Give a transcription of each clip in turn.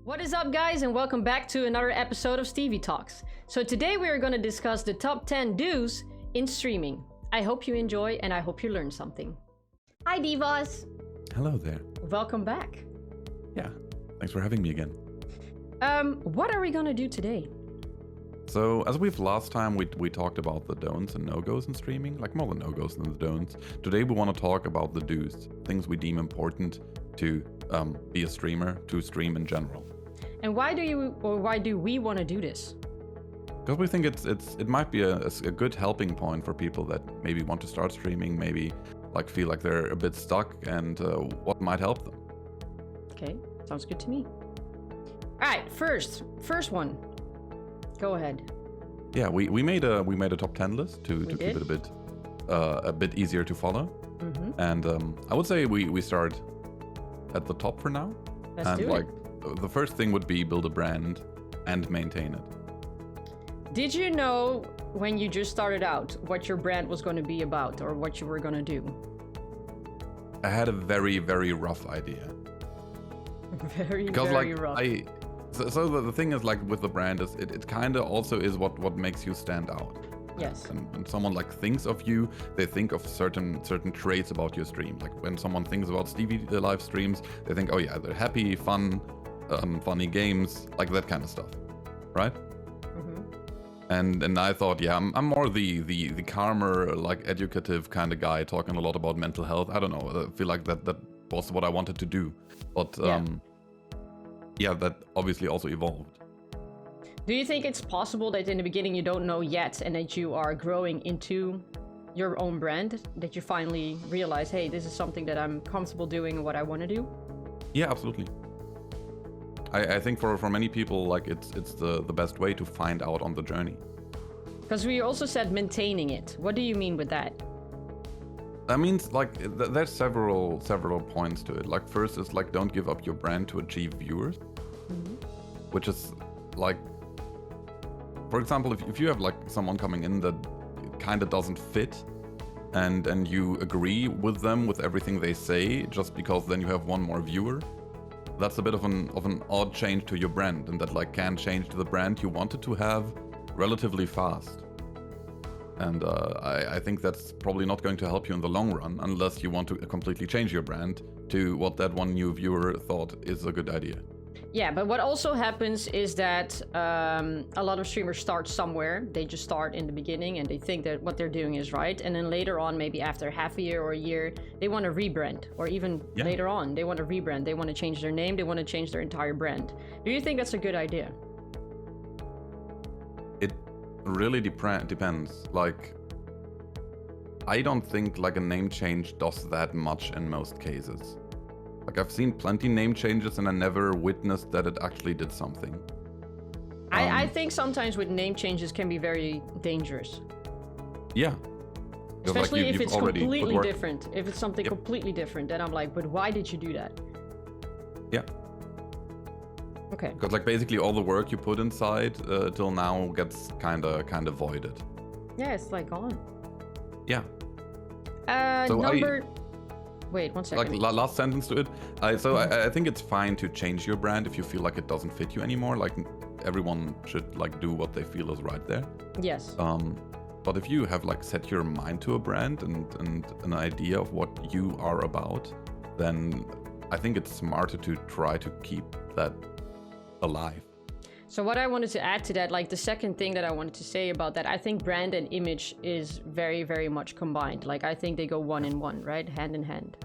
What is up, guys, and welcome back to another episode of STEVIETALKS. So today we are going to discuss the top 10 do's in streaming. I hope you enjoy and I hope you learn something. Hi, Deevoz. Hello there. Welcome back. Yeah, thanks for having me again. What are we going to do today? So, as we've last time, we talked about the don'ts and no-goes in streaming, like more the no-goes than the don'ts. Today we want to talk about the do's, things we deem important to be a streamer, to stream in general. And why do we want to do this? Because we think it might be a good helping point for people that maybe want to start streaming, maybe like feel like they're a bit stuck, and what might help them. Okay, sounds good to me. All right, first one. Go ahead. Yeah, we made a top 10 list to keep it a bit easier to follow. Mm-hmm. And I would say we start at the top for now. Let's do it. The first thing would be build a brand and maintain it. Did you know when you just started out what your brand was going to be about or what you were going to do? I had a very, very rough idea. Very rough. So the thing is, like, with the brand is it kind of also is what makes you stand out. Yes. And someone like thinks of you, they think of certain traits about your stream. Like when someone thinks about Stevie live streams, they think, oh yeah, they're happy, fun, funny games, like that kind of stuff, right? Mm-hmm. And I thought, yeah, I'm more the calmer, like educative kind of guy, talking a lot about mental health. I don't know. I feel like that was what I wanted to do, but yeah, that obviously also evolved. Do you think it's possible that in the beginning you don't know yet and that you are growing into your own brand, that you finally realize, hey, this is something that I'm comfortable doing and what I want to do? Yeah, absolutely. I think for many people, like it's the best way to find out on the journey. Because we also said maintaining it. What do you mean with that? That means like there's several points to it. Like first is like don't give up your brand to achieve viewers, which is like, for example, if you have like someone coming in that kind of doesn't fit, and you agree with them with everything they say just because then you have one more viewer, that's a bit of an odd change to your brand, and that like can change to the brand you wanted to have relatively fast. And I think that's probably not going to help you in the long run unless you want to completely change your brand to what that one new viewer thought is a good idea. Yeah, but what also happens is that a lot of streamers start somewhere. They just start in the beginning and they think that what they're doing is right. And then later on, maybe after half a year or a year, they want to rebrand. Or even later on, they want to rebrand. They want to change their name. They want to change their entire brand. Do you think that's a good idea? It really depends. Like, I don't think like a name change does that much in most cases. Like I've seen plenty name changes and I never witnessed that it actually did something. I think sometimes with name changes can be very dangerous. Yeah. Especially like if it's completely different. If it's something completely different, then I'm like, but why did you do that? Yeah. Okay. Because like basically all the work you put inside till now gets kind of voided. Yeah, it's like gone. Yeah. Wait, one second. Like last sentence to it. I think it's fine to change your brand if you feel like it doesn't fit you anymore. Like everyone should like do what they feel is right there. Yes. But if you have like set your mind to a brand and an idea of what you are about, then I think it's smarter to try to keep that alive. So what I wanted to add to that, like the second thing that I wanted to say about that, I think brand and image is very, very much combined. Like I think they go one in one, right? Hand in hand.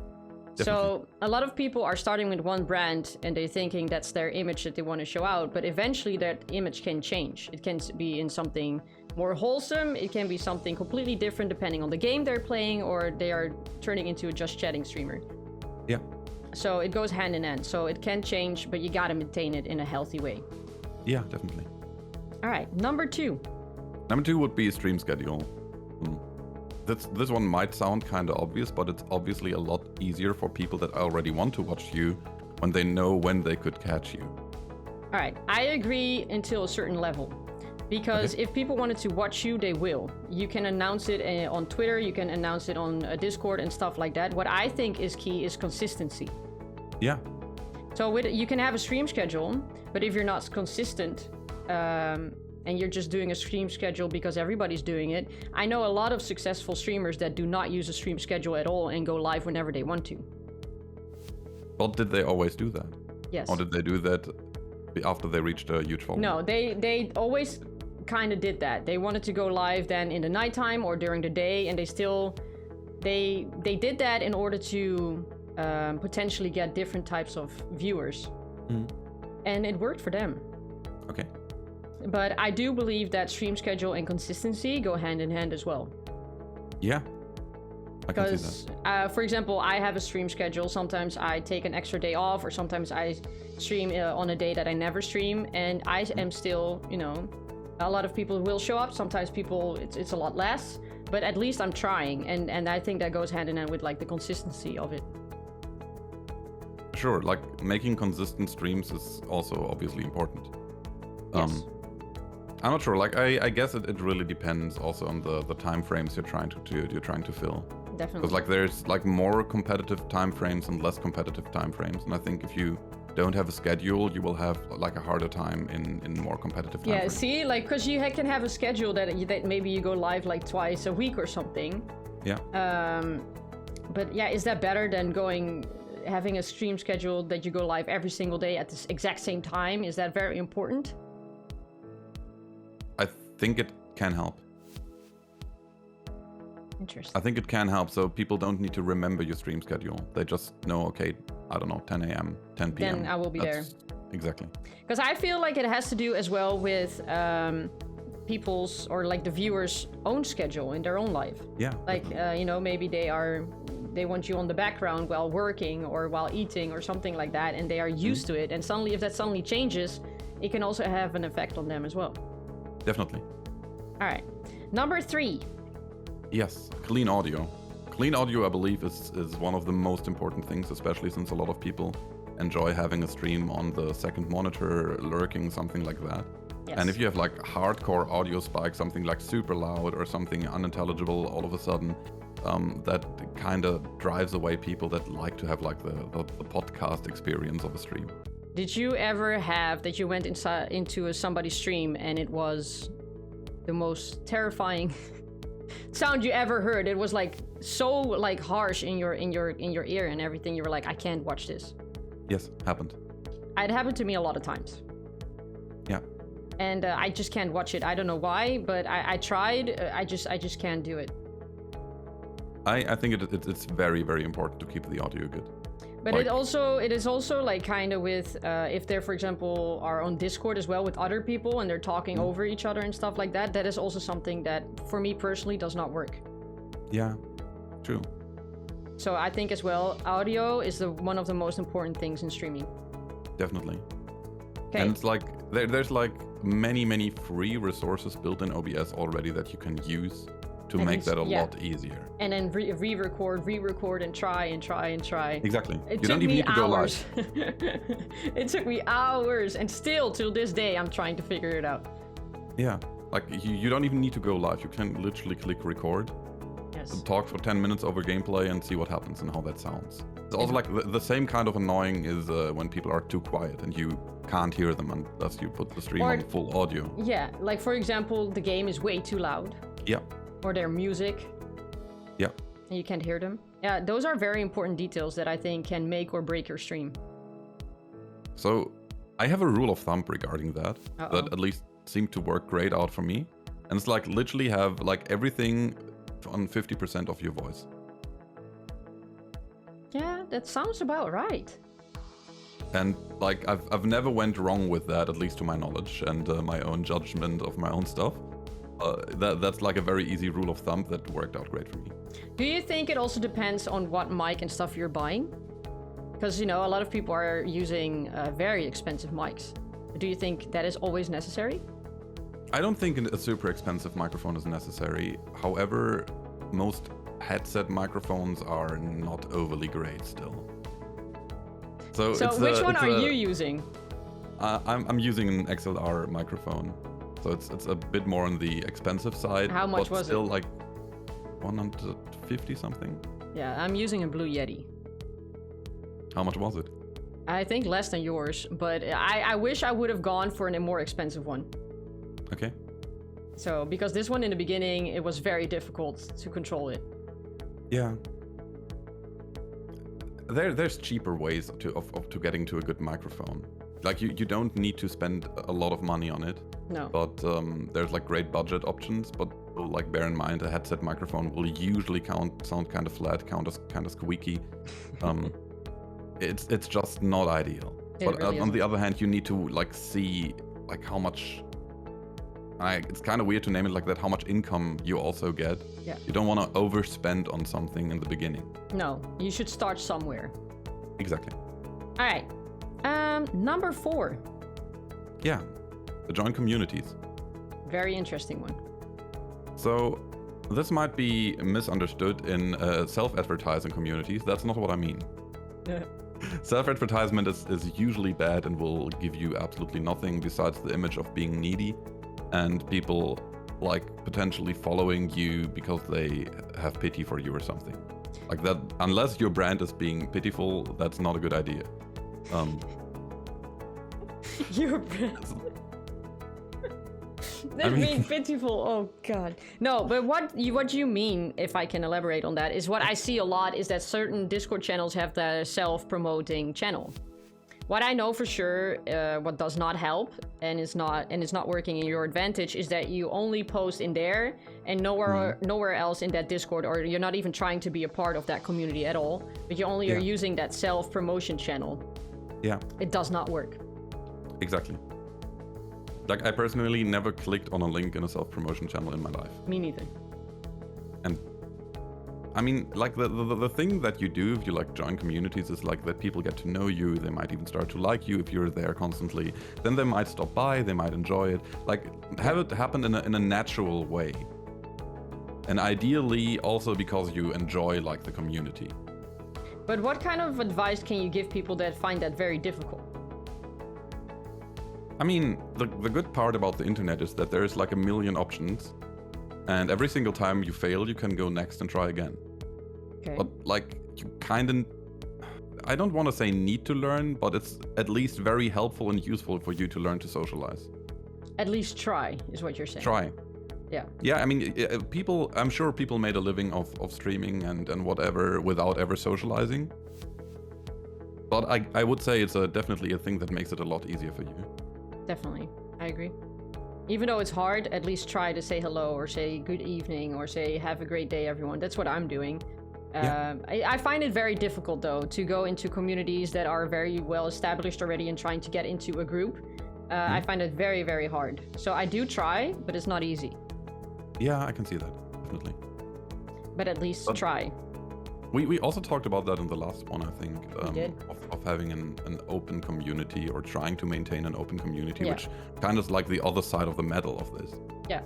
Definitely. So a lot of people are starting with one brand and they're thinking that's their image that they want to show out. But eventually that image can change. It can be in something more wholesome. It can be something completely different depending on the game they're playing, or they are turning into a just chatting streamer. Yeah. So it goes hand in hand. So it can change, but you got to maintain it in a healthy way. Yeah, definitely. All right, number two. Number two would be stream schedule. This one might sound kind of obvious, but it's obviously a lot easier for people that already want to watch you when they know when they could catch you. All right, I agree until a certain level. Because if people wanted to watch you, they will. You can announce it on Twitter, you can announce it on Discord and stuff like that. What I think is key is consistency. Yeah. So you can have a stream schedule, but if you're not consistent, and you're just doing a stream schedule because everybody's doing it, I know a lot of successful streamers that do not use a stream schedule at all and go live whenever they want to. But did they always do that? Yes. Or did they do that after they reached a huge following? No, they always kind of did that. They wanted to go live then in the nighttime or during the day, and they did that in order to potentially get different types of viewers. And it worked for them. Okay. But I do believe that stream schedule and consistency go hand in hand as well. Yeah. I can see Because, that. for example, I have a stream schedule. Sometimes I take an extra day off, or sometimes I stream on a day that I never stream. And I am still, a lot of people will show up. Sometimes people, it's a lot less. But at least I'm trying. And I think that goes hand in hand with like the consistency of it. Sure, like making consistent streams is also obviously important. Yes. I'm not sure. Like I guess it really depends also on the time frames you're trying to fill. Definitely. Because like there's like more competitive time frames and less competitive time frames, and I think if you don't have a schedule, you will have like a harder time in more competitive time frames. See, like because you can have a schedule that maybe you go live like twice a week or something. Yeah. But yeah, is that better than having a stream schedule that you go live every single day at the exact same time? Is that very important? I think it can help. Interesting. I think it can help, so people don't need to remember your stream schedule. They just know, okay, I don't know, 10 a.m., 10 p.m. Then I will be there. Exactly. Because I feel like it has to do as well with people's or like the viewers' own schedule in their own life. Yeah. Like maybe they want you on the background while working or while eating or something like that, and they are used to it. And suddenly, if that suddenly changes, it can also have an effect on them as well. Definitely. All right. Number 3. Yes, clean audio. Clean audio, I believe, is one of the most important things, especially since a lot of people enjoy having a stream on the second monitor, lurking, something like that. Yes. And if you have like hardcore audio spike, something like super loud or something unintelligible all of a sudden, that kind of drives away people that like to have like the podcast experience of a stream. Did you ever have that you went into somebody's stream and it was the most terrifying sound you ever heard? It was like so like harsh in your ear and everything. You were like, I can't watch this. Yes, happened. It happened to me a lot of times. Yeah. And I just can't watch it. I don't know why, but I tried. I just can't do it. I think it's very, very important to keep the audio good. But it is also like kind of with if they're, for example, are on Discord as well with other people and they're talking over each other and stuff like that. That is also something that for me personally does not work. Yeah, true. So I think as well, audio is one of the most important things in streaming. Definitely. Okay. And it's like there's like many free resources built in OBS already that you can use to make that a lot easier. And then re-record, and try. Exactly. You don't even need to go live. It took me hours, and still till this day, I'm trying to figure it out. Yeah, like you don't even need to go live. You can literally click record, talk for 10 minutes over gameplay, and see what happens and how that sounds. It's also like the same kind of annoying is when people are too quiet and you can't hear them unless you put the stream on full audio. Yeah, like for example, the game is way too loud. Yeah. Or their music. Yeah. And you can't hear them. Yeah, those are very important details that I think can make or break your stream. So I have a rule of thumb regarding that that at least seemed to work great out for me. And it's like literally have like everything on 50% of your voice. Yeah, that sounds about right. And like I've never went wrong with that, at least to my knowledge and my own judgment of my own stuff. That's like a very easy rule of thumb that worked out great for me. Do you think it also depends on what mic and stuff you're buying? Because, a lot of people are using very expensive mics. Do you think that is always necessary? I don't think a super expensive microphone is necessary. However, most headset microphones are not overly great still. So which one are you using? I'm using an XLR microphone. So it's a bit more on the expensive side. How much but was still it? Like 150 something. Yeah, I'm using a Blue Yeti. How much was it? I think less than yours, but I wish I would have gone for a more expensive one. Okay. So, because this one in the beginning, it was very difficult to control it. Yeah. There's cheaper ways to getting to a good microphone. Like you don't need to spend a lot of money on it. No. But there's like great budget options. But like bear in mind, a headset microphone will usually sound kind of flat, kind of squeaky. It's just not ideal. But really on the other hand, you need to like see like how much. It's kind of weird to name it like that. How much income you also get. Yeah. You don't want to overspend on something in the beginning. No, you should start somewhere. Exactly. All right. Number 4. Yeah. Join communities. Very interesting one. So this might be misunderstood in self-advertising communities. That's not what I mean. Self-advertisement is usually bad and will give you absolutely nothing besides the image of being needy and people like potentially following you because they have pity for you or something. Like that, unless your brand is being pitiful, that's not a good idea. Your brand. That's being pitiful. Oh god. No, but what you mean, if I can elaborate on that, is what I see a lot is that certain Discord channels have the self-promoting channel. What I know for sure, what does not help and is not working in your advantage is that you only post in there and nowhere else in that Discord, or you're not even trying to be a part of that community at all, but you only are using that self-promotion channel. Yeah. It does not work. Exactly. Like I personally never clicked on a link in a self-promotion channel in my life. Me neither. And I mean, like the thing that you do if you like join communities is like that people get to know you. They might even start to like you if you're there constantly. Then they might stop by. They might enjoy it. Like have it happen in a natural way. And ideally also because you enjoy like the community. But what kind of advice can you give people that find that very difficult? I mean, the good part about the internet is that there's like a million options. And every single time you fail, you can go next and try again. Okay. But like you kind of, I don't want to say need to learn, but it's at least very helpful and useful for you to learn to socialize. At least try, is what you're saying. Try. Yeah. Yeah, I mean, I'm sure people made a living of streaming and whatever without ever socializing. But I would say it's definitely a thing that makes it a lot easier for you. Definitely. I agree. Even though it's hard, at least try to say hello or say good evening or say have a great day, everyone. That's what I'm doing. I find it very difficult, though, to go into communities that are very well established already and trying to get into a group. I find it very, very hard. So I do try, but it's not easy. Yeah, I can see that, definitely. But at least try. We also talked about that in the last one, I think. We did. Of having an open community or trying to maintain an open community, which kind of is like the other side of the medal of this. Yeah.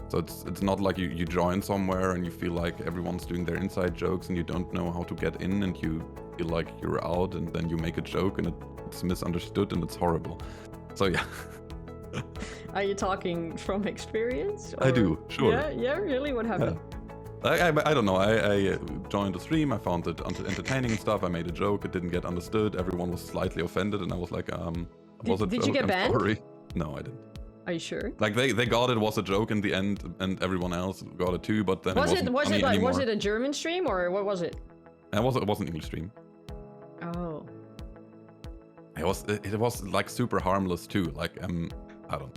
So it's not like you join somewhere and you feel like everyone's doing their inside jokes and you don't know how to get in and you feel like you're out and then you make a joke and it's misunderstood and it's horrible. So yeah. Are you talking from experience? Or... I do, sure. Yeah, really? What happened? Yeah. I don't know. I joined the stream. I found it entertaining and stuff. I made a joke. It didn't get understood. Everyone was slightly offended, and I was like, Did you get banned? Sorry. No, I didn't. Are you sure? Like they got it was a joke in the end, and everyone else got it too. But then was was it a German stream or what was it? It was an English stream. Oh. It was like super harmless too. Like I don't know.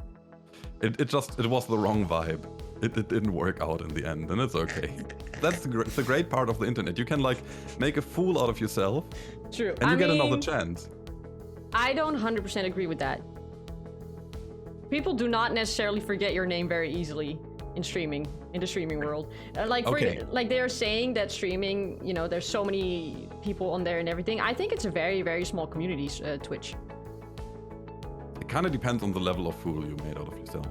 It was the wrong vibe. It didn't work out in the end, and it's okay. That's the great part of the internet. You can like make a fool out of yourself. True. And you get another chance. I don't 100% agree with that. People do not necessarily forget your name very easily in the streaming world. Like they are saying that streaming, you know, there's so many people on there and everything. I think it's a very, very small community, Twitch. It kind of depends on the level of fool you made out of yourself.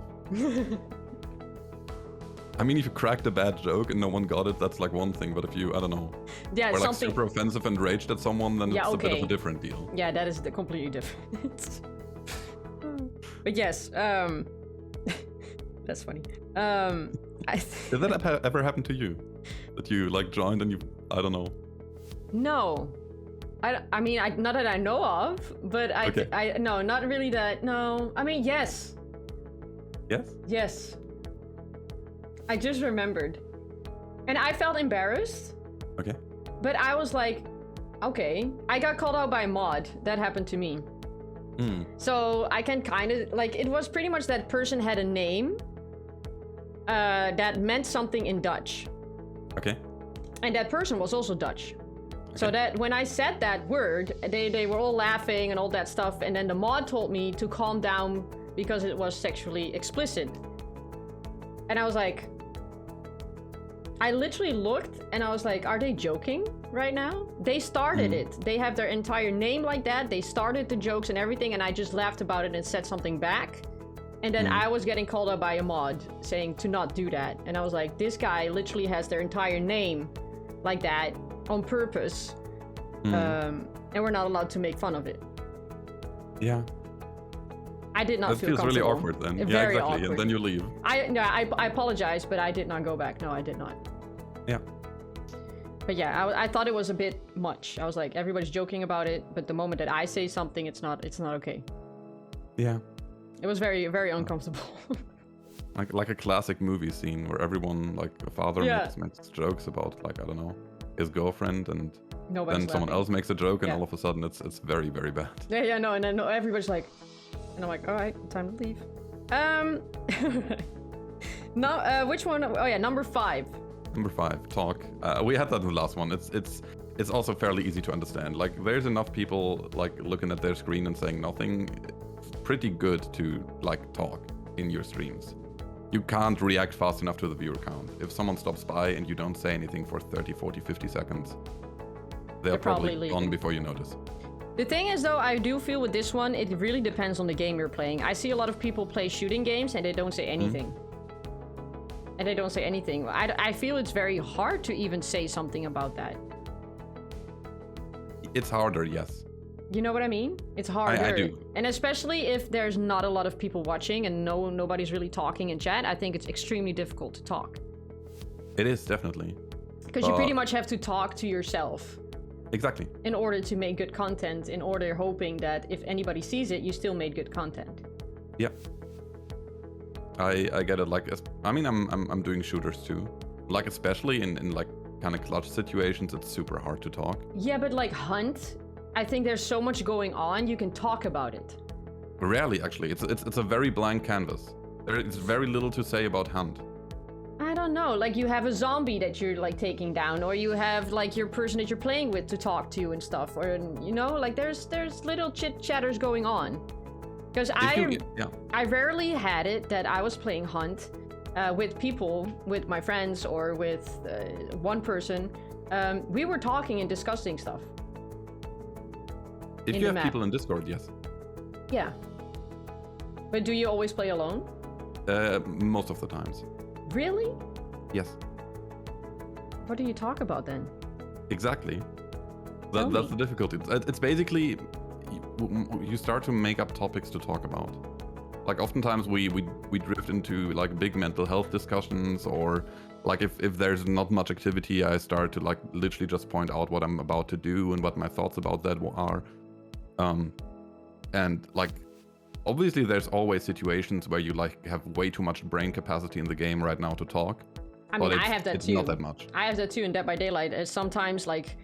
I mean, if you cracked a bad joke and no one got it, that's like one thing. But if you, I don't know, were like super offensive and raged at someone, then it's a bit of a different deal. Yeah, that is completely different. But yes, that's funny. Did that ever happen to you? That you like joined and you, I don't know. No. I mean, not that I know of, but no, not really that. No, I mean, yes. Yes? Yes. I just remembered. And I felt embarrassed. Okay. But I was like, okay. I got called out by a mod. That happened to me. So I can kind of, like, it was pretty much that person had a name that meant something in Dutch. Okay. And that person was also Dutch. So that when I said that word, they were all laughing and all that stuff. And then the mod told me to calm down because it was sexually explicit. And I was like, I literally looked and I was like, are they joking right now? They started it. They have their entire name like that. They started the jokes and everything. And I just laughed about it and said something back. And then I was getting called out by a mod saying to not do that. And I was like, this guy literally has their entire name like that on purpose. And we're not allowed to make fun of it. Yeah. I did not feel comfortable. That feels really awkward then. Very yeah, exactly. awkward. And then you leave. I apologize, but I did not go back. No, I did not. Yeah. But yeah, I thought it was a bit much. I was like, everybody's joking about it, but the moment that I say something, it's not okay. Yeah. It was very, very uncomfortable. like a classic movie scene where everyone, like a father makes jokes about, like, I don't know, his girlfriend, and then someone else makes a joke, and all of a sudden it's very, very bad. Yeah, no, and then everybody's like, and I'm like, all right, time to leave. No, which one? Oh yeah, number 5. Number 5, talk. We had that in the last one. It's also fairly easy to understand. Like, there's enough people like looking at their screen and saying nothing. It's pretty good to like talk in your streams. You can't react fast enough to the viewer count. If someone stops by and you don't say anything for 30, 40, 50 seconds, they're probably gone before you notice. The thing is, though, I do feel with this one, it really depends on the game you're playing. I see a lot of people play shooting games and they don't say anything. And they don't say anything. I feel it's very hard to even say something about that. It's harder, yes. You know what I mean? It's harder. I do. And especially if there's not a lot of people watching and nobody's really talking in chat, I think it's extremely difficult to talk. It is, definitely. Because you pretty much have to talk to yourself. Exactly. In order to make good content, in order hoping that if anybody sees it, you still made good content. Yeah. I get it. Like, I mean, I'm doing shooters too. Like, especially in like kind of clutch situations, it's super hard to talk. Yeah, but like Hunt, I think there's so much going on, you can talk about it. Rarely, actually. It's a very blank canvas. There is very little to say about Hunt. I don't know, like you have a zombie that you're like taking down, or you have like your person that you're playing with to talk to and stuff, or you know, like there's little chit chatters going on. Because I rarely had it that I was playing Hunt with people, with my friends or with one person. We were talking and discussing stuff. If you have people in Discord, yes. Yeah. But do you always play alone? Most of the times. Really? Yes. What do you talk about then? Exactly. That's the difficulty. It's basically you start to make up topics to talk about. Like, oftentimes we drift into like big mental health discussions, or like if there's not much activity, I start to like literally just point out what I'm about to do and what my thoughts about that are. And like, obviously there's always situations where you like have way too much brain capacity in the game right now to talk. I mean, I have that too. It's not that much. I have that too in Dead by Daylight. Sometimes like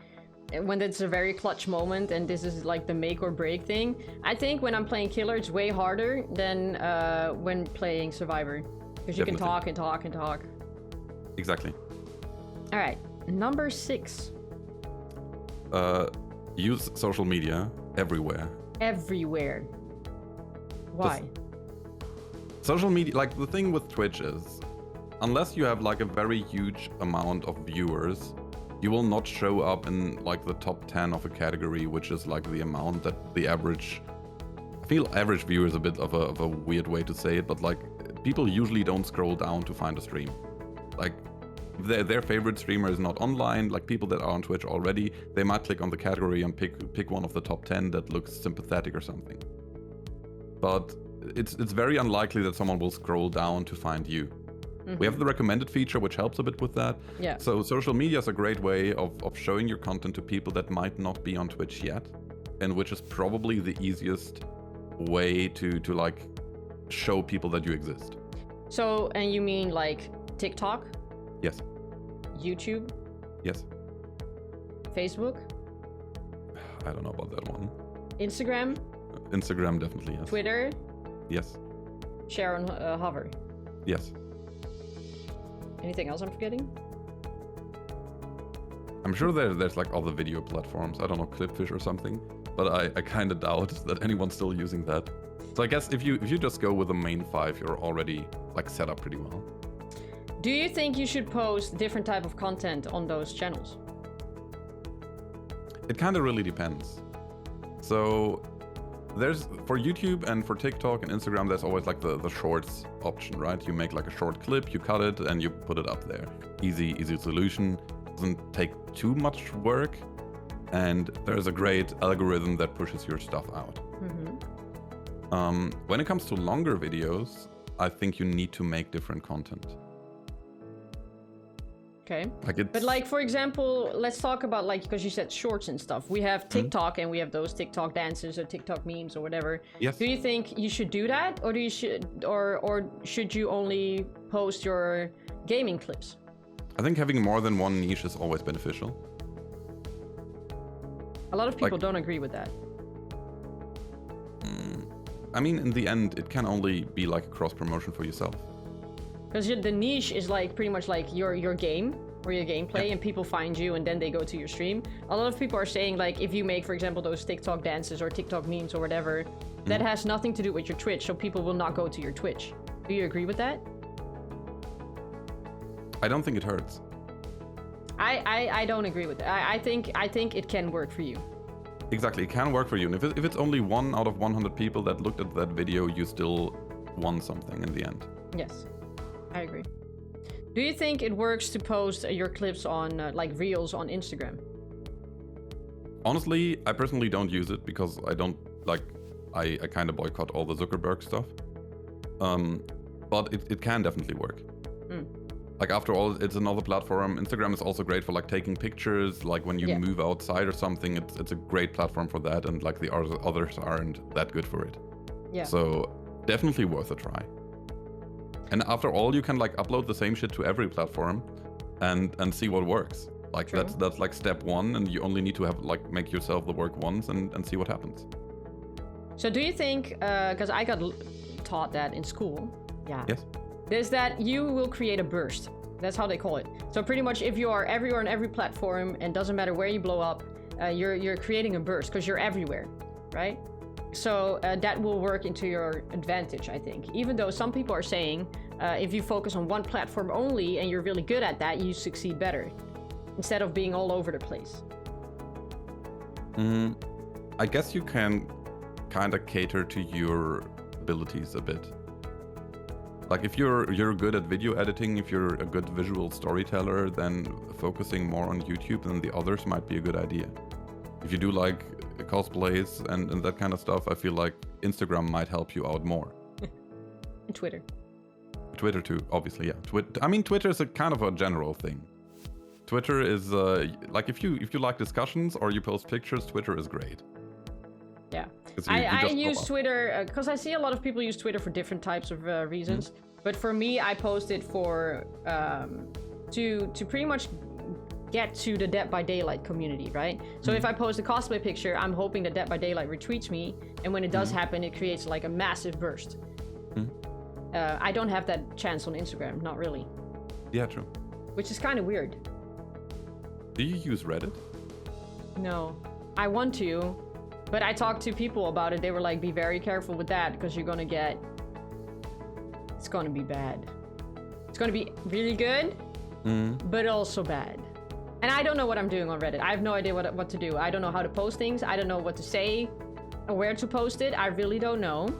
when it's a very clutch moment and this is like the make or break thing, I think when I'm playing Killer, it's way harder than when playing Survivor. Because you can talk and talk and talk. Exactly. All right, number 6. Use social media everywhere. Everywhere. Why? Social media, like the thing with Twitch is, unless you have like a very huge amount of viewers, you will not show up in like the top 10 of a category, which is like the amount that the average, I feel average viewer is a bit of a weird way to say it, but like people usually don't scroll down to find a stream. Like their favorite streamer is not online, like people that are on Twitch already, they might click on the category and pick one of the top 10 that looks sympathetic or something. But it's very unlikely that someone will scroll down to find you. We have the recommended feature, which helps a bit with that. Yeah. So social media is a great way of showing your content to people that might not be on Twitch yet, and which is probably the easiest way to like show people that you exist. So, and you mean like TikTok? Yes. YouTube? Yes. Facebook? I don't know about that one. Instagram? Instagram, definitely, yes. Twitter? Yes. Share on Hover? Yes. Anything else I'm forgetting? I'm sure there's like other video platforms. I don't know, Clipfish or something. But I kind of doubt that anyone's still using that. So I guess if you just go with the main 5, you're already like set up pretty well. Do you think you should post different type of content on those channels? It kind of really depends. So there's, for YouTube and for TikTok and Instagram, there's always like the shorts option, right? You make like a short clip, you cut it, and you put it up there. Easy solution. Doesn't take too much work. And there's a great algorithm that pushes your stuff out. When it comes to longer videos, I think you need to make different content. Okay. Like but like, for example, let's talk about like, because you said shorts and stuff. We have TikTok and we have those TikTok dances or TikTok memes or whatever. Yes. Do you think you should do that, or should you only post your gaming clips? I think having more than one niche is always beneficial. A lot of people don't agree with that. I mean, in the end, it can only be like a cross promotion for yourself. Because the niche is like pretty much like your game or your gameplay, and people find you and then they go to your stream. A lot of people are saying like, if you make, for example, those TikTok dances or TikTok memes or whatever, that has nothing to do with your Twitch, so people will not go to your Twitch. Do you agree with that? I don't think it hurts. I don't agree with that. I think it can work for you. Exactly, it can work for you. And if it's only 1 out of 100 people that looked at that video, you still won something in the end. Yes, I agree. Do you think it works to post your clips on like reels on Instagram? Honestly, I personally don't use it because I don't like, I kind of boycott all the Zuckerberg stuff. But it can definitely work. Like, after all, it's another platform. Instagram is also great for like taking pictures, like when you move outside or something. It's a great platform for that, and like the others aren't that good for it. Yeah. So definitely worth a try. And after all, you can like upload the same shit to every platform and see what works. Like that's like step 1, and you only need to have like make yourself the work once and see what happens. So do you think, because I got taught that in school, yes, is that you will create a burst. That's how they call it. So pretty much if you are everywhere on every platform, and doesn't matter where you blow up, you're creating a burst because you're everywhere, right? So that will work into your advantage, I think. Even though some people are saying if you focus on one platform only and you're really good at that, you succeed better instead of being all over the place. I guess you can kind of cater to your abilities a bit. Like if you're good at video editing, if you're a good visual storyteller, then focusing more on YouTube than the others might be a good idea. If you do like cosplays and that kind of stuff, I feel like Instagram might help you out more. And Twitter. Twitter too, obviously, yeah. I mean, Twitter is a kind of a general thing. Twitter is like if you like discussions or you post pictures, Twitter is great. Yeah, I use Twitter because I see a lot of people use Twitter for different types of reasons. But for me, I post it for to pretty much get to the Dead by Daylight community, right? So if I post a cosplay picture, I'm hoping that Dead by Daylight retweets me, and when it does happen, it creates like a massive burst. I don't have that chance on Instagram, not really. Yeah, true. Which is kind of weird. Do you use Reddit? No, I want to. But I talked to people about it. They were like, be very careful with that because you're going to get... It's going to be bad. It's going to be really good, but also bad. And I don't know what I'm doing on Reddit. I have no idea what to do. I don't know how to post things. I don't know what to say or where to post it. I really don't know.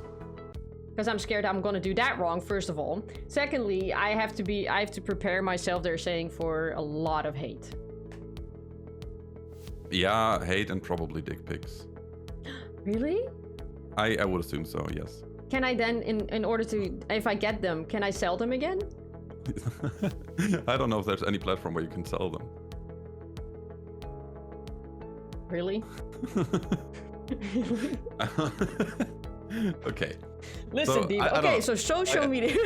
Because I'm scared I'm going to do that wrong, first of all. Secondly, I have to prepare myself, they're saying, for a lot of hate. Yeah, hate and probably dick pics. Really? I would assume so, yes. Can I then, in order to, if I get them, can I sell them again? I don't know if there's any platform where you can sell them. Really? Okay. Listen, Deevoz. Okay, so social media.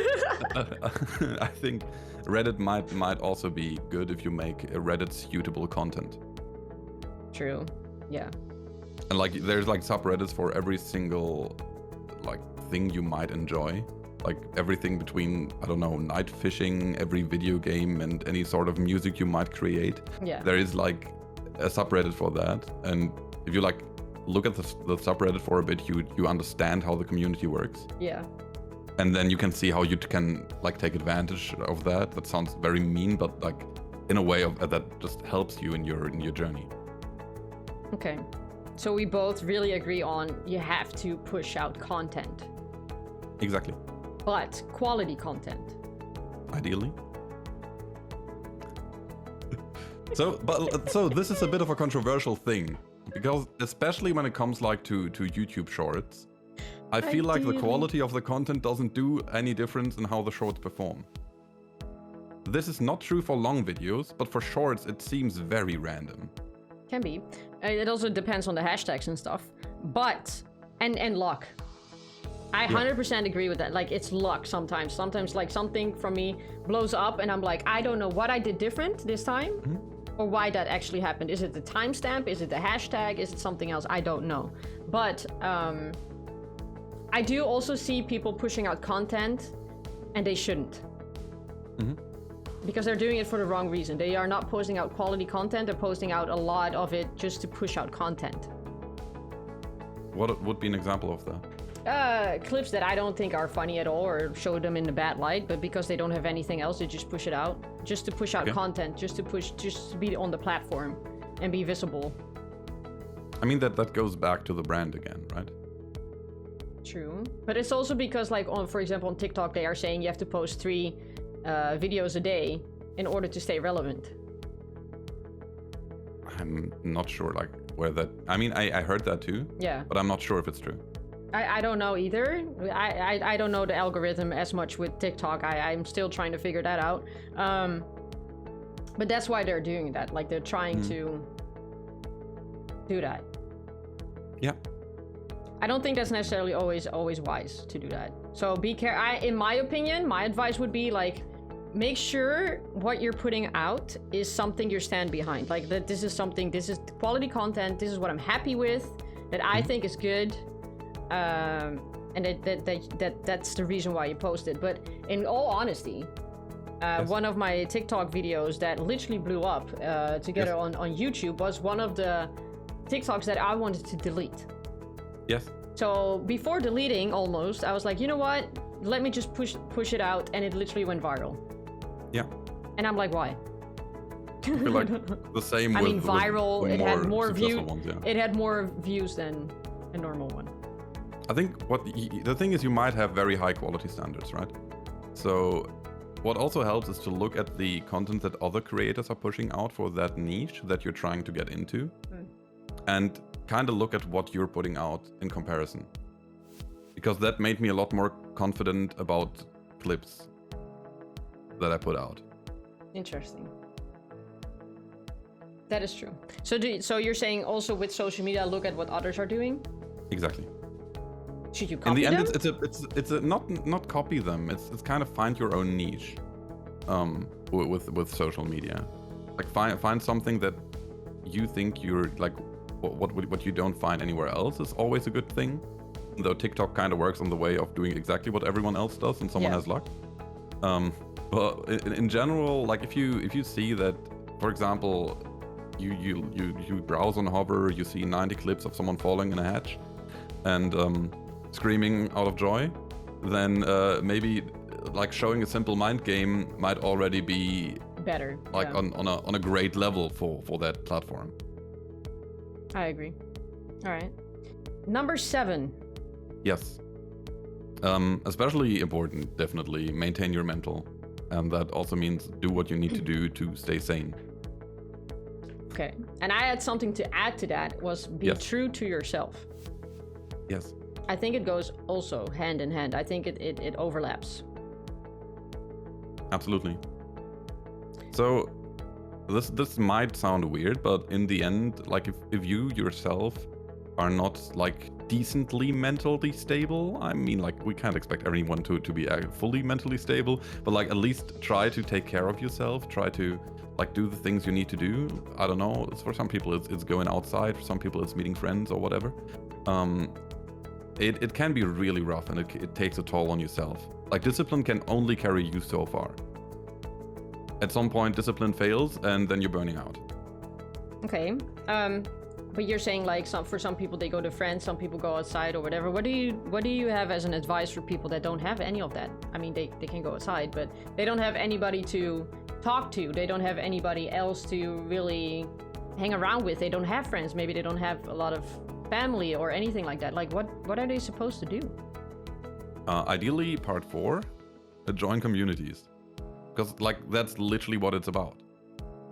I think Reddit might also be good if you make Reddit suitable content. True. Yeah. And like there's like subreddits for every single like thing you might enjoy. Like everything between, I don't know, night fishing, every video game, and any sort of music you might create. Yeah. There is like a subreddit for that. And if you like look at the subreddit for a bit, you understand how the community works. Yeah. And then you can see how you can like take advantage of that. That sounds very mean, but like in a way that just helps you in your journey. Okay. So we both really agree on you have to push out content. Exactly. But quality content. Ideally. So this is a bit of a controversial thing, because especially when it comes like to YouTube shorts, I feel like the quality of the content doesn't do any difference in how the shorts perform. This is not true for long videos, but for shorts it seems very random. Can be. It also depends on the hashtags and stuff. But, and luck. I 100% agree with that. Like, it's luck sometimes. Sometimes, like, something from me blows up and I'm like, I don't know what I did different this time or why that actually happened. Is it the timestamp? Is it the hashtag? Is it something else? I don't know. But I do also see people pushing out content and they shouldn't. Because they're doing it for the wrong reason. They are not posting out quality content. They're posting out a lot of it just to push out content. What would be an example of that? Clips that I don't think are funny at all or show them in a bad light, but because they don't have anything else, they just push it out. Just to push out content, just to be on the platform and be visible. I mean, that goes back to the brand again, right? True. But it's also because, like, for example, on TikTok, they are saying you have to post 3 videos a day in order to stay relevant. I'm not sure, like, where that... I mean, I heard that too. Yeah. But I'm not sure if it's true. I don't know either. I don't know the algorithm as much with TikTok. I'm still trying to figure that out. But that's why they're doing that. Like, they're trying to do that. Yeah. I don't think that's necessarily always wise to do that. So be careful. In my opinion, my advice would be, like, make sure what you're putting out is something you stand behind. Like, that this is quality content. This is what I'm happy with, that I think is good. And that's the reason why you post it. But in all honesty, one of my TikTok videos that literally blew up together on YouTube was one of the TikToks that I wanted to delete. Yes. So before deleting, almost, I was like, you know what? Let me just push it out, and it literally went viral. Yeah. And I'm like, why? I feel like the same. I mean, viral. It had more views. It had more views than a normal one. I think the thing is, you might have very high quality standards, right? So what also helps is to look at the content that other creators are pushing out for that niche that you're trying to get into, and kind of look at what you're putting out in comparison. Because that made me a lot more confident about clips that I put out. Interesting. That is true. So you're saying also with social media, look at what others are doing? Exactly. Should you copy them? In the end, it's not copy them. It's kind of find your own niche, with social media. Like find something that you think you're like, what you don't find anywhere else is always a good thing. Though TikTok kind of works on the way of doing exactly what everyone else does, and someone has luck. But in general, like if you see that, for example, you browse on Hover, you see 90 clips of someone falling in a hatch, and screaming out of joy, then maybe like showing a simple mind game might already be better, like on a great level for that platform. I agree. All right, number 7. Yes. Especially important, definitely maintain your mental, and that also means do what you need to do to stay sane. Okay, and I had something to add to that, was be true to yourself. Yes. I think it goes also hand in hand. I think it overlaps. Absolutely. So this might sound weird, but in the end, like if you yourself are not like decently mentally stable, I mean, like we can't expect everyone to be fully mentally stable, but like at least try to take care of yourself, try to like do the things you need to do. I don't know, for some people it's going outside, for some people it's meeting friends or whatever. It can be really rough, and it takes a toll on yourself. Like discipline can only carry you so far. At some point discipline fails and then you're burning out. Okay. But you're saying like for some people they go to friends, some people go outside or whatever. What do you have as an advice for people that don't have any of that? I mean, they can go outside, but they don't have anybody to talk to. They don't have anybody else to really hang around with. They don't have friends. Maybe they don't have a lot of family or anything like that. Like what are they supposed to do? Ideally, part 4, join communities. Because like that's literally what it's about.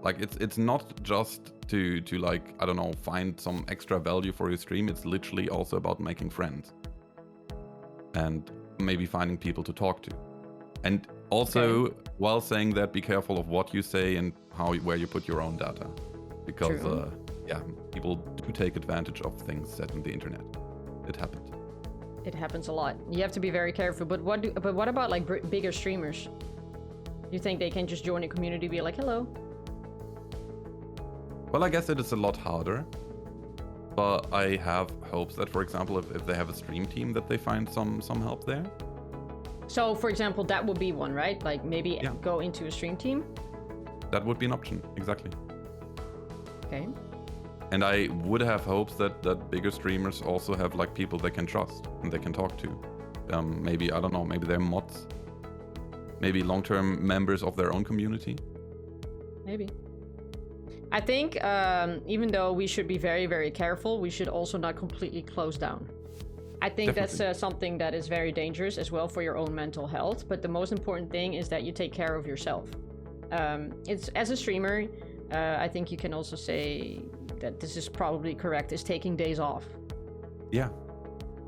Like it's not just to like, I don't know, find some extra value for your stream. It's literally also about making friends and maybe finding people to talk to. And also, while saying that, be careful of what you say and where you put your own data, because yeah, people do take advantage of things said on the internet. It happens. It happens a lot. You have to be very careful. But what about like bigger streamers? You think they can just join a community, be like, hello? Well, I guess it is a lot harder, but I have hopes that, for example, if they have a stream team, that they find some help there. So, for example, that would be one, right? Like maybe go into a stream team? That would be an option, exactly. Okay. And I would have hopes that bigger streamers also have like people they can trust and they can talk to. Maybe, I don't know, maybe they're mods. Maybe long-term members of their own community. Maybe. I think even though we should be very, very careful, we should also not completely close down. I think that's something that is very dangerous as well for your own mental health. But the most important thing is that you take care of yourself. It's as a streamer, I think you can also say that this is probably correct, is taking days off. Yeah.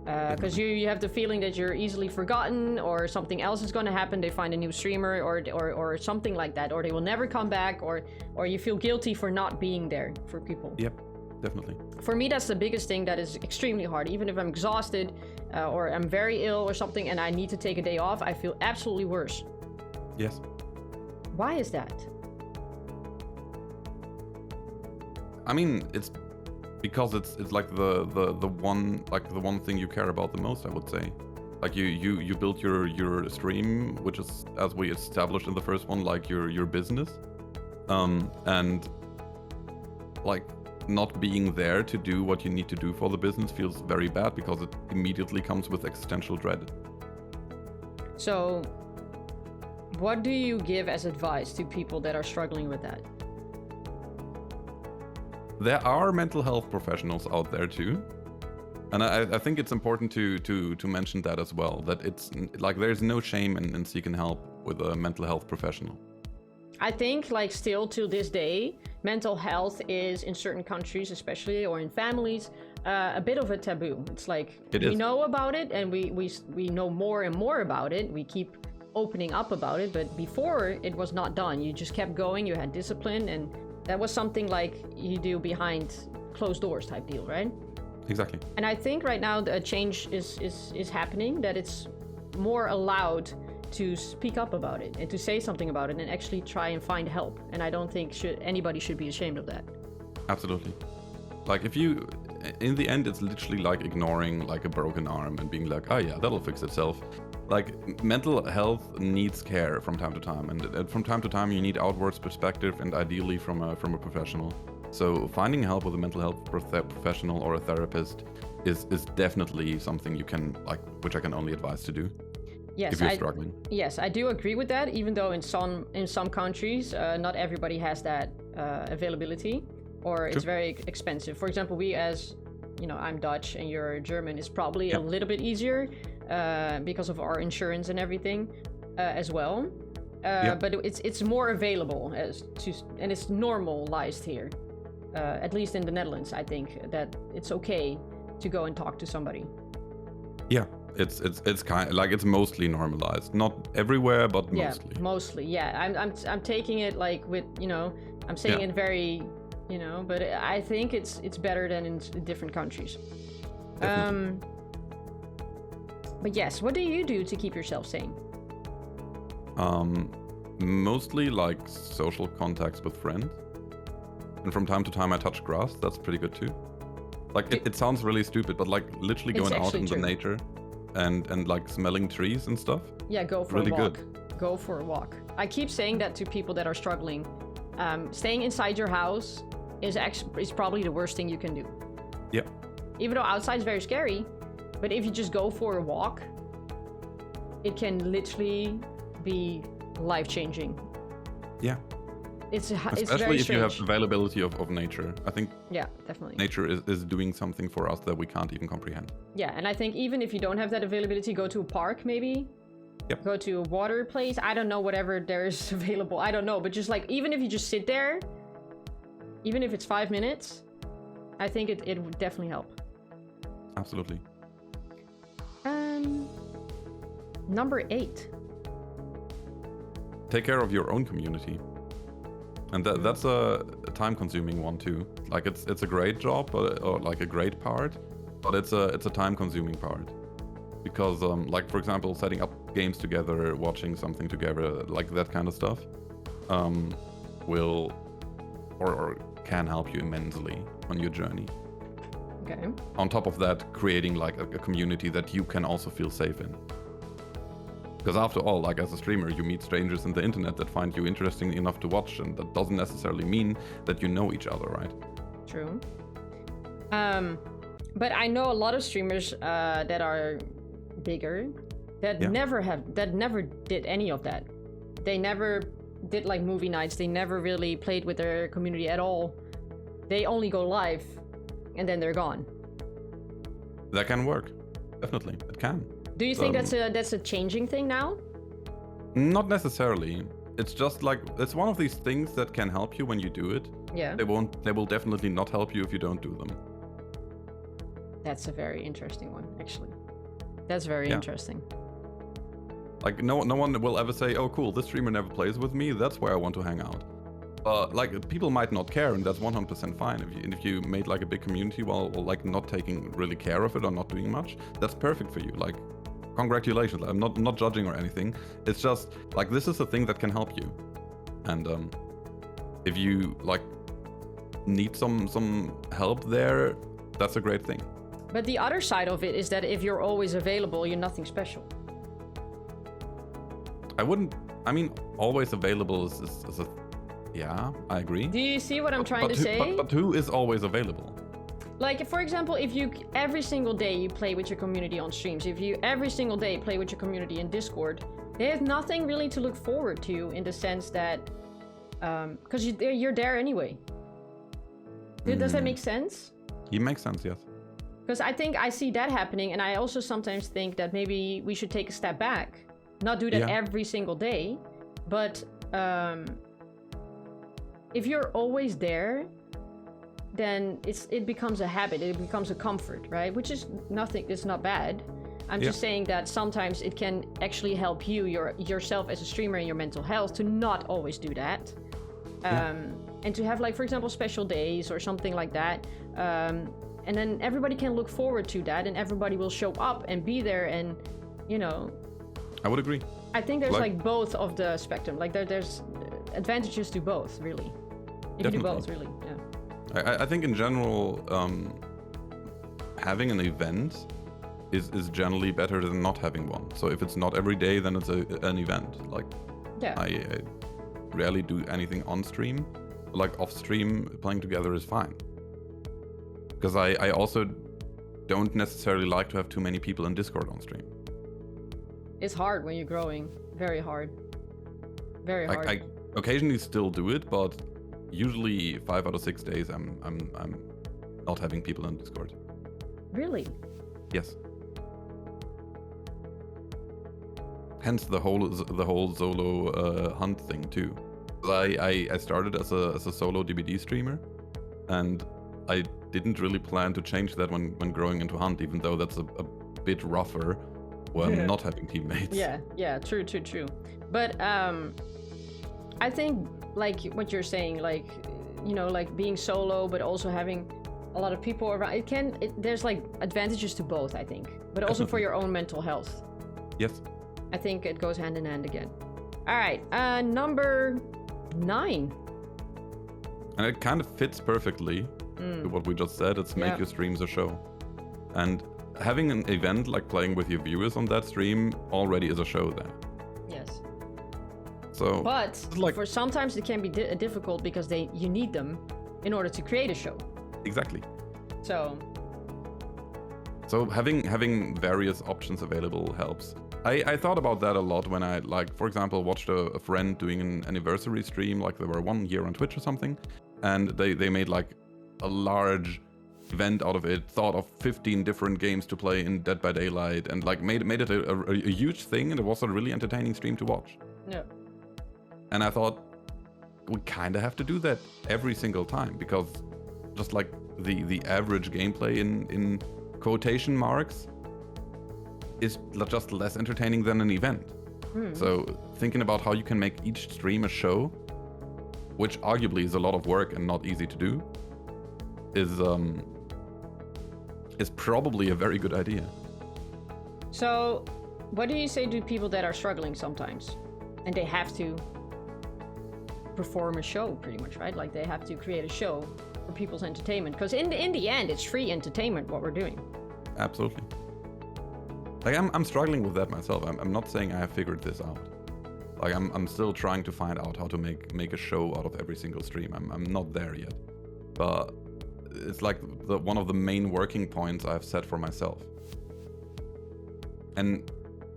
Because you have the feeling that you're easily forgotten, or something else is going to happen. They find a new streamer or something like that, or they will never come back, or you feel guilty for not being there for people. Yep, definitely. For me, that's the biggest thing that is extremely hard. Even if I'm exhausted or I'm very ill or something and I need to take a day off, I feel absolutely worse. Yes. Why is that? I mean, it's because it's like the one thing you care about the most, I would say. Like you built your stream, which is, as we established in the first one, like your business, and like not being there to do what you need to do for the business feels very bad, because it immediately comes with existential dread. So what do you give as advice to people that are struggling with that? There are mental health professionals out there too. And I think it's important to mention that as well, that it's like there's no shame in seeking help with a mental health professional. I think like still to this day, mental health is in certain countries especially, or in families, a bit of a taboo. It's like we know about it and we know more and more about it. We keep opening up about it, but before it was not done. You just kept going, you had discipline, and that was something like you do behind closed doors type deal, right? Exactly. And I think right now the change is happening, that it's more allowed to speak up about it and to say something about it and actually try and find help. And I don't think anybody should be ashamed of that. Absolutely. Like in the end, it's literally like ignoring like a broken arm and being like, oh yeah, that'll fix itself. Like mental health needs care from time to time, and from time to time you need outwards perspective, and ideally from a professional. So finding help with a mental health professional or a therapist is definitely something you can which I can only advise to do. Yes, if you're struggling. Yes, I do agree with that. Even though in some countries, not everybody has that availability, or it's very expensive. For example, we as I'm Dutch and you're German, is probably a little bit easier because of our insurance and everything as well. But it's more available and it's normalized here. At least in the Netherlands, I think that it's okay to go and talk to somebody. Yeah, it's kind of like it's mostly normalized. Not everywhere, but Yeah, mostly. mostly. Yeah, I'm taking it like with, I'm saying it very, but I think it's better than in different countries. Definitely. But yes, what do you do to keep yourself sane? Mostly like social contacts with friends, and from time to time I touch grass. That's pretty good too. Like it sounds really stupid, but like literally going out in the nature and like smelling trees and stuff. Yeah, go for really a walk. good. Go for a walk. I keep saying that to people that are struggling. Staying inside your house is probably the worst thing you can do. Yeah. Even though outside is very scary, but if you just go for a walk, it can literally be life-changing. Yeah. It's very Especially if you have strange. availability of nature. I think Yeah, definitely. nature is doing something for us that we can't even comprehend. Yeah, and I think even if you don't have that availability, go to a park maybe. Yep. Go to a water place. I don't know, whatever there's available. I don't know, but just like even if you just sit there, even if it's 5 minutes, I think it would definitely help. Absolutely. Number 8. Take care of your own community. And that's a time-consuming one too. Like it's a great job, or like a great part, but it's a time-consuming part. Because like for example, setting up games together, watching something together, like that kind of stuff, will or can help you immensely on your journey. Okay. On top of that, creating like a community that you can also feel safe in. Because after all, like as a streamer, you meet strangers in the internet that find you interesting enough to watch, and that doesn't necessarily mean that you know each other, right? True. But I know a lot of streamers that are bigger that never did any of that. They never did like movie nights. They never really played with their community at all. They only go live and then they're gone. That can work. Definitely, it can. Do you think that's a changing thing now? Not necessarily. It's just like it's one of these things that can help you when you do it. Yeah. They will definitely not help you if you don't do them. That's a very interesting one, actually. That's very interesting. Like no one will ever say, "Oh, cool, this streamer never plays with me. That's where I want to hang out." Like people might not care, and that's 100% fine. If you made like a big community while like not taking really care of it or not doing much, that's perfect for you. Like, congratulations. I'm not judging or anything. It's just like this is a thing that can help you, and if you like need some help there, that's a great thing. But the other side of it is that if you're always available, you're nothing special. I mean, always available is a... Yeah, I agree. Do you see what I'm trying to say? But who is always available? Like, for example, if you every single day you play with your community on streams, if you every single day play with your community in Discord, there's nothing really to look forward to in the sense that... because you're there anyway. Does that make sense? It makes sense, yes. Because I think I see that happening, and I also sometimes think that maybe we should take a step back. Not do that every single day, but if you're always there, then it becomes a habit, it becomes a comfort, right? Which is nothing, it's not bad. I'm just saying that sometimes it can actually help you, yourself as a streamer and your mental health to not always do that. And to have like, for example, special days or something like that. And then everybody can look forward to that and everybody will show up and be there and, you know. I would agree. I think there's like both of the spectrum. Like there's advantages to both, really. If you do both, really, yeah. I think in general, having an event is generally better than not having one. So if it's not every day, then it's an event. Like, I rarely do anything on stream. Like off stream, playing together is fine. Because I also don't necessarily like to have too many people in Discord on stream. It's hard when you're growing. Very hard. Very hard. I occasionally still do it, but usually 5 out of 6 days I'm not having people in Discord. Really? Yes. Hence the whole solo hunt thing too. I started as a solo DBD streamer, and I didn't really plan to change that when growing into hunt, even though that's a bit rougher not having teammates. Yeah, true. But I think like what you're saying, like, you know, like being solo, but also having a lot of people around, there's like advantages to both, I think, but also for your own mental health. Yes. I think it goes hand in hand again. All right, number 9. And it kind of fits perfectly to what we just said. It's make your streams a show. And having an event like playing with your viewers on that stream already is a show there. Yes. So, but like, for sometimes it can be difficult because you need them in order to create a show. Exactly. So having various options available helps. I thought about that a lot when I, like, for example, watched a friend doing an anniversary stream, like they were 1 year on Twitch or something, and they made like a large event out of it, thought of 15 different games to play in Dead by Daylight, and like made it a huge thing, and it was a really entertaining stream to watch. Yeah. And I thought, we kind of have to do that every single time, because just like the average gameplay in quotation marks is just less entertaining than an event. So thinking about how you can make each stream a show, which arguably is a lot of work and not easy to do, is probably a very good idea. So what do you say to people that are struggling sometimes and they have to perform a show, pretty much, right? Like they have to create a show for people's entertainment, because in the end it's free entertainment what we're doing. Absolutely. Like I'm struggling with that myself. I'm not saying I have figured this out. Like I'm still trying to find out how to make a show out of every single stream. I'm not there yet, but it's like one of the main working points I've set for myself. And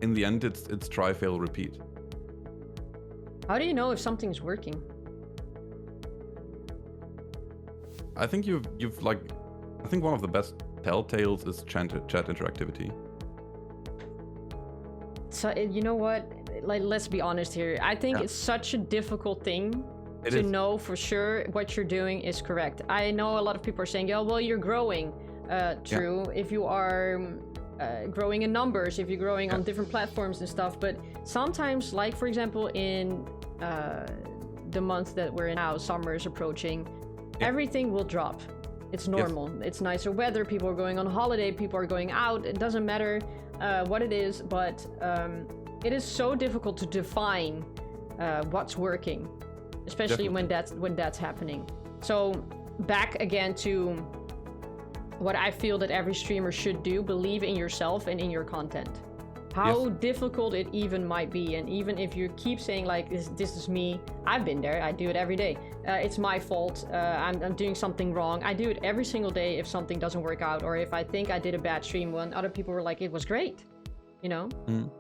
in the end, it's try, fail, repeat. How do you know if something's working? I think you've like, I think one of the best telltales is chat interactivity. So you know what? Like, let's be honest here. I think it's such a difficult thing to know for sure what you're doing is correct. I know a lot of people are saying, "Oh, well, you're growing." True. Yeah. If you are growing in numbers, if you're growing on different platforms and stuff, but sometimes, like for example, in the month that we're in now, summer is approaching. Everything will drop. It's normal. It's nicer weather. People are going on holiday. People are going out. It doesn't matter what it is, but it is so difficult to define what's working, especially when that's happening. So back again to what I feel that every streamer should do: believe in yourself and in your content. How difficult it even might be, and even if you keep saying like this is me, I've been there. I do it every day. It's my fault. I'm doing something wrong. I do it every single day if something doesn't work out, or if I think I did a bad stream when other people were like, it was great, you know.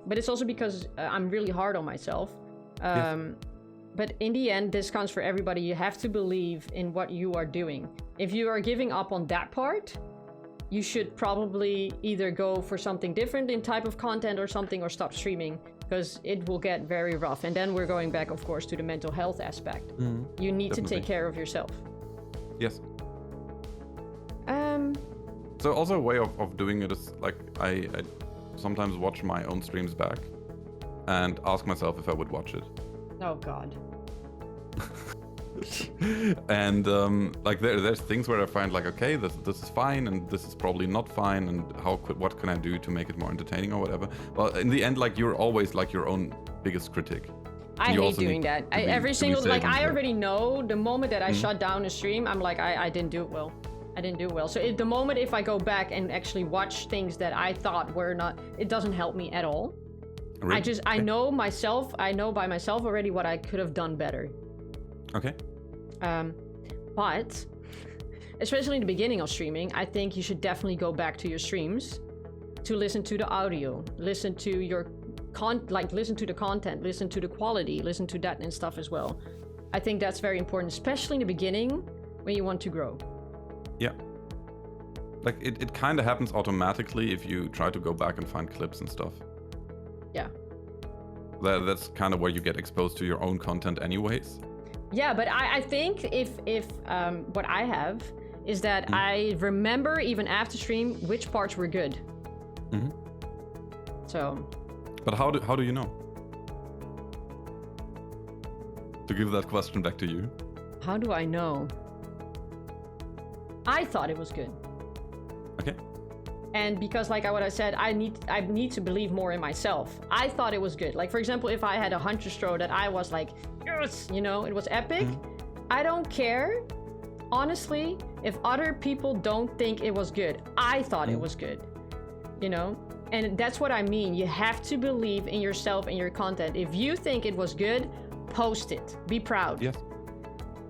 But it's also because I'm really hard on myself. But in the end, this counts for everybody. You have to believe in what you are doing. If you are giving up on that part, you should probably either go for something different in type of content or something, or stop streaming, because it will get very rough. And then we're going back, of course, to the mental health aspect. You need to take care of yourself. Yes. So also a way of doing it is like I sometimes watch my own streams back and ask myself if I would watch it. Oh God. And like there's things where I find like, okay, this is fine, and this is probably not fine, and what can I do to make it more entertaining or whatever. But in the end, like, you're always like your own biggest critic. I hate doing that. Every single, like, I already know the moment that I shut down a stream, I'm like, I didn't do it well. I didn't do it well. So the moment if I go back and actually watch things that I thought were not, it doesn't help me at all. Really? I know myself. I know by myself already what I could have done better. Okay. But especially in the beginning of streaming, I think you should definitely go back to your streams to listen to the audio, listen to your listen to the content, listen to the quality, listen to that and stuff as well. I think that's very important, especially in the beginning when you want to grow. Yeah. Like it kind of happens automatically if you try to go back and find clips and stuff. Yeah. That's kind of where you get exposed to your own content anyways. Yeah, but I think if what I have is that I remember even after stream which parts were good. So. But how do you know? To give that question back to you. How do I know? I thought it was good. Okay. And because like what I said, I need to believe more in myself. I thought it was good. Like for example, if I had a hunter's throw that I was like, yes, you know, it was epic. I don't care, honestly, if other people don't think it was good. I thought it was good, you know? And that's what I mean. You have to believe in yourself and your content. If you think it was good, post it. Be proud. Yes.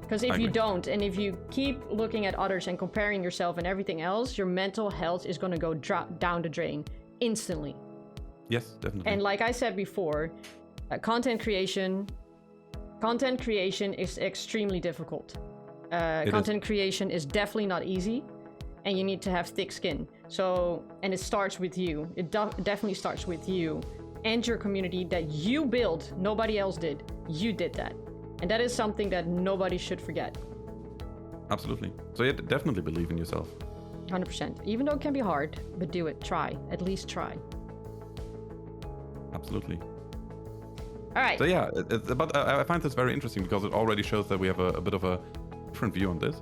Because if you don't, and if you keep looking at others and comparing yourself and everything else, your mental health is going to go down the drain instantly. Yes, definitely. And like I said before, content creation is extremely difficult. Content creation is definitely not easy, and you need to have thick skin. So, and it starts with you. It definitely starts with you and your community that you built. Nobody else did. You did that. And that is something that nobody should forget. Absolutely. So yeah, definitely believe in yourself. 100%. Even though it can be hard, but do it. Try. At least try. Absolutely. All right. So yeah, but I find this very interesting because it already shows that we have a bit of a different view on this.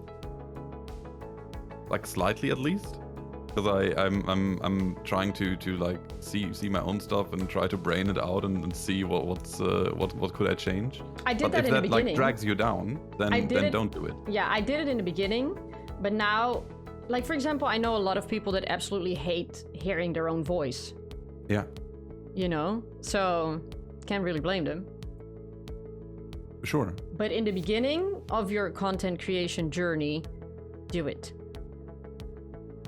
Like slightly at least. Because I'm trying to like see my own stuff and try to brain it out and see what could I change. I did that in the beginning. If that like drags you down, then don't do it. Yeah, I did it in the beginning, but now, like for example, I know a lot of people that absolutely hate hearing their own voice. Yeah. You know, so can't really blame them. Sure. But in the beginning of your content creation journey, do it.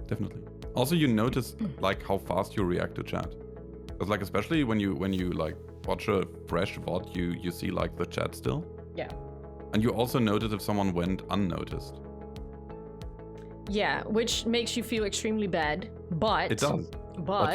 Definitely. Also, you notice like how fast you react to chat. Because like especially when you like watch a fresh VOD, you see like the chat still. Yeah. And you also notice if someone went unnoticed. Yeah, which makes you feel extremely bad. But it does. But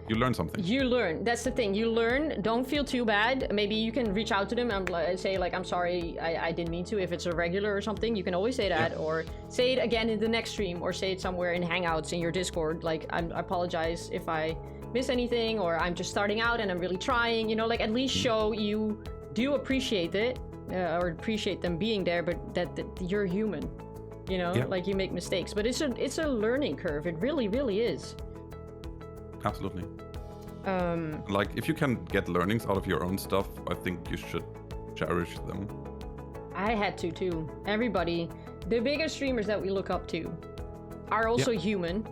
you learn something. You learn. That's the thing. You learn. Don't feel too bad. Maybe you can reach out to them and say like, I'm sorry, I didn't mean to. If it's a regular or something, you can always say that, or say it again in the next stream, or say it somewhere in Hangouts in your Discord. Like, I apologize if I miss anything, or I'm just starting out and I'm really trying. You know, like at least show you do appreciate it, or appreciate them being there, but that you're human. You know, like you make mistakes, but it's a learning curve. It really, really is. Absolutely. Like if you can get learnings out of your own stuff, I think you should cherish them. I had to too. Everybody, the biggest streamers that we look up to are also human.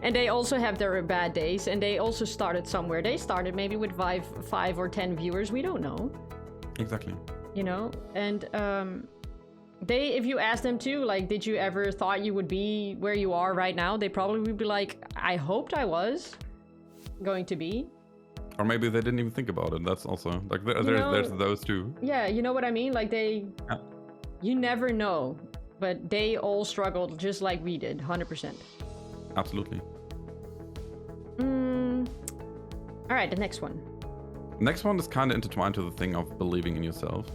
And they also have their bad days, and they also started somewhere. They started maybe with 5 or 10 viewers, we don't know. Exactly. You know, and if you ask them too, like, did you ever thought you would be where you are right now? They probably would be like, I hoped I was going to be. Or maybe they didn't even think about it. That's also, like, there's those too. Yeah, you know what I mean? Like, you never know. But they all struggled just like we did, 100%. Absolutely. All right, the next one. Next one is kind of intertwined to the thing of believing in yourself.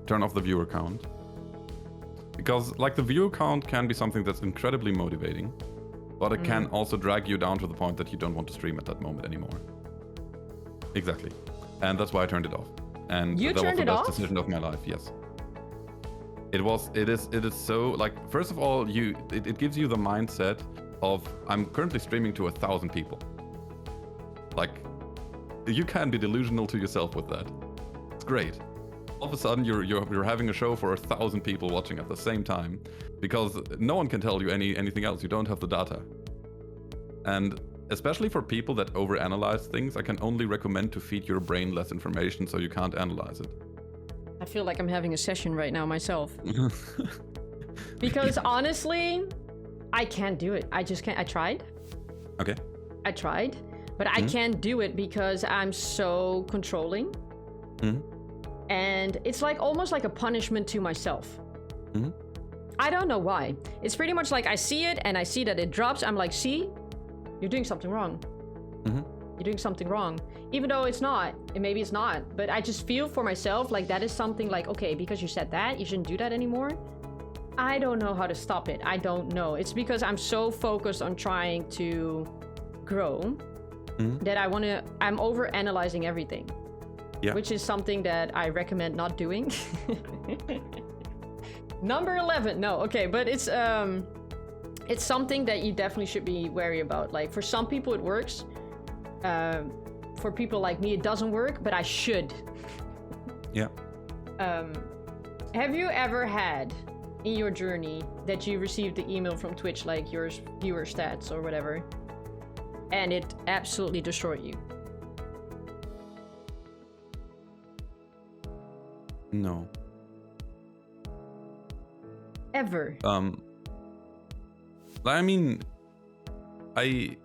Turn off the viewer count. Because like the viewer count can be something that's incredibly motivating, but it can also drag you down to the point that you don't want to stream at that moment anymore. Exactly. And that's why I turned it off. And that was the best decision of my life, yes. It is so, like, first of all, it gives you the mindset of, I'm currently streaming to 1,000 people. Like, you can be delusional to yourself with that. It's great. All of a sudden, you're having a show for 1,000 people watching at the same time, because no one can tell you anything else. You don't have the data. And especially for people that overanalyze things, I can only recommend to feed your brain less information so you can't analyze it. I feel like I'm having a session right now myself. Because honestly, I can't do it. I just can't. I tried. Okay. I tried, but I can't do it because I'm so controlling. And it's like almost like a punishment to myself. I don't know why. It's pretty much like I see it and I see that it drops. I'm like, see, you're doing something wrong. You're doing something wrong. Even though it's not, and maybe it's not, but I just feel for myself like that is something like, okay, because you said that, you shouldn't do that anymore. I don't know how to stop it. I don't know. It's because I'm so focused on trying to grow that I'm over analyzing everything. Yeah. Which is something that I recommend not doing. Number 11. No, okay, but it's something that you definitely should be wary about. Like, for some people it works. For people like me, it doesn't work, but I should. Yeah. Have you ever had in your journey that you received the email from Twitch, like your viewer stats or whatever, and it absolutely destroyed you? No. Ever? I mean, the